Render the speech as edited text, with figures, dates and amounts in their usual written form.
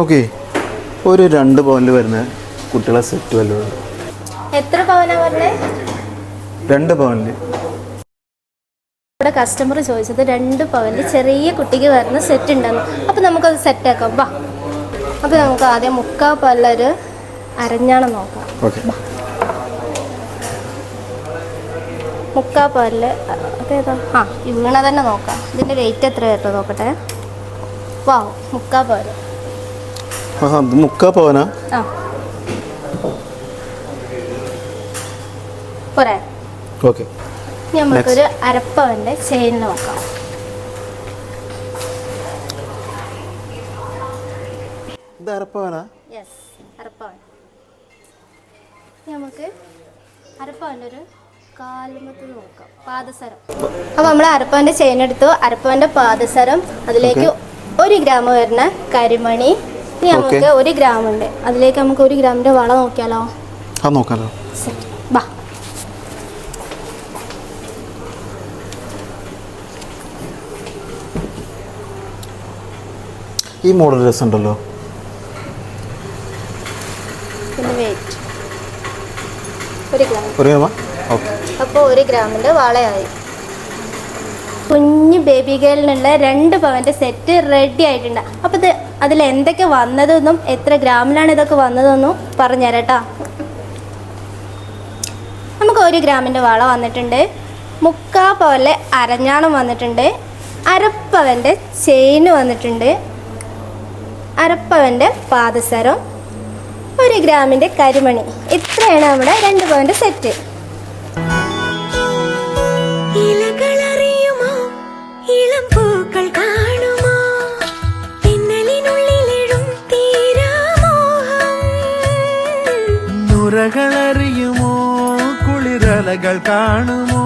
Okay, ഒരു 2 പവനിൽ വരുന്ന കുട്ടികളെ സെറ്റ് വല്ലതും. എത്ര പവനാ പറഞ്ഞേ? 2 പവനിൽ. ഇവിടെ കസ്റ്റമർ ചോദിച്ചത് 2 പവനിൽ ചെറിയ കുട്ടിക്ക് വരുന്ന സെറ്റ് ഉണ്ടെന്ന്. അപ്പോൾ നമുക്കത് സെറ്റാക്കാം. വാ. അപ്പോൾ നമുക്ക് ആദ്യം 3/4 പവനിലൊരു അരഞ്ഞാണം നോക്കാം. ഓക്കെ, 3/4 പവനിൽ അതേതാ? ഈ വീണ തന്നെ നോക്കാം. ഇതിൻ്റെ വെയിറ്റ് എത്ര വരുന്നത് നോക്കട്ടെ. വാ, 3/4 പവൻ. 3/4 പവനാ? പോരെ? ഓക്കെ, ഇനി നമുക്കൊരു അരപ്പവൻ്റെ ചെയിൻ നോക്കാം. ഇത് അരപ്പവനാ? യെസ്, അരപ്പവൻ. നമുക്ക് അരപ്പവൻ്റെ ഒരു കാലുമത്ത് നോക്കാം. പാദസരം. അപ്പോൾ നമ്മൾ അരപ്പവൻ്റെ ചെയിൻ എടുത്തു. അരപ്പവൻ്റെ പാദസരം, അതിലേക്ക് 1 ഗ്രാം വരുന്ന കരിമണി. ഇനി നമുക്ക് 1 ഗ്രാം ഉണ്ട്, അതിലേക്ക് നമുക്ക് 1 ഗ്രാമിൻ്റെ വള നോക്കിയാലോ? നോക്കാലോ. ബാ. ഈ മോഡൽ രസമുണ്ടല്ലോ. പിന്നെ വെയിറ്റ് 1 ഗ്രാം. ഓക്കെ, അപ്പോൾ 1 ഗ്രാമിൻ്റെ വളയായി. കുഞ്ഞ് ബേബി ഗേളിനുള്ള 2 പവൻ്റെ സെറ്റ് റെഡി ആയിട്ടുണ്ട്. അപ്പോൾ ഇത് അതിൽ എന്തൊക്കെ വന്നതെന്നും എത്ര ഗ്രാമിലാണ് ഇതൊക്കെ വന്നതെന്നും പറഞ്ഞുതരാം കേട്ടോ. നമുക്ക് 1 ഗ്രാമിൻ്റെ വള വന്നിട്ടുണ്ട്, 3/4 പവനിലെ അരഞ്ഞാണം വന്നിട്ടുണ്ട്, അരപ്പവൻ്റെ ചെയിന് വന്നിട്ടുണ്ട്, അരപ്പവൻ്റെ പാദസരം, 1 ഗ്രാമിൻ്റെ കരിമണി. ഇത്രയാണ് നമ്മുടെ 2 പവൻ്റെ സെറ്റ്. ുമോ കുളിരലകൾ കാണുമോ?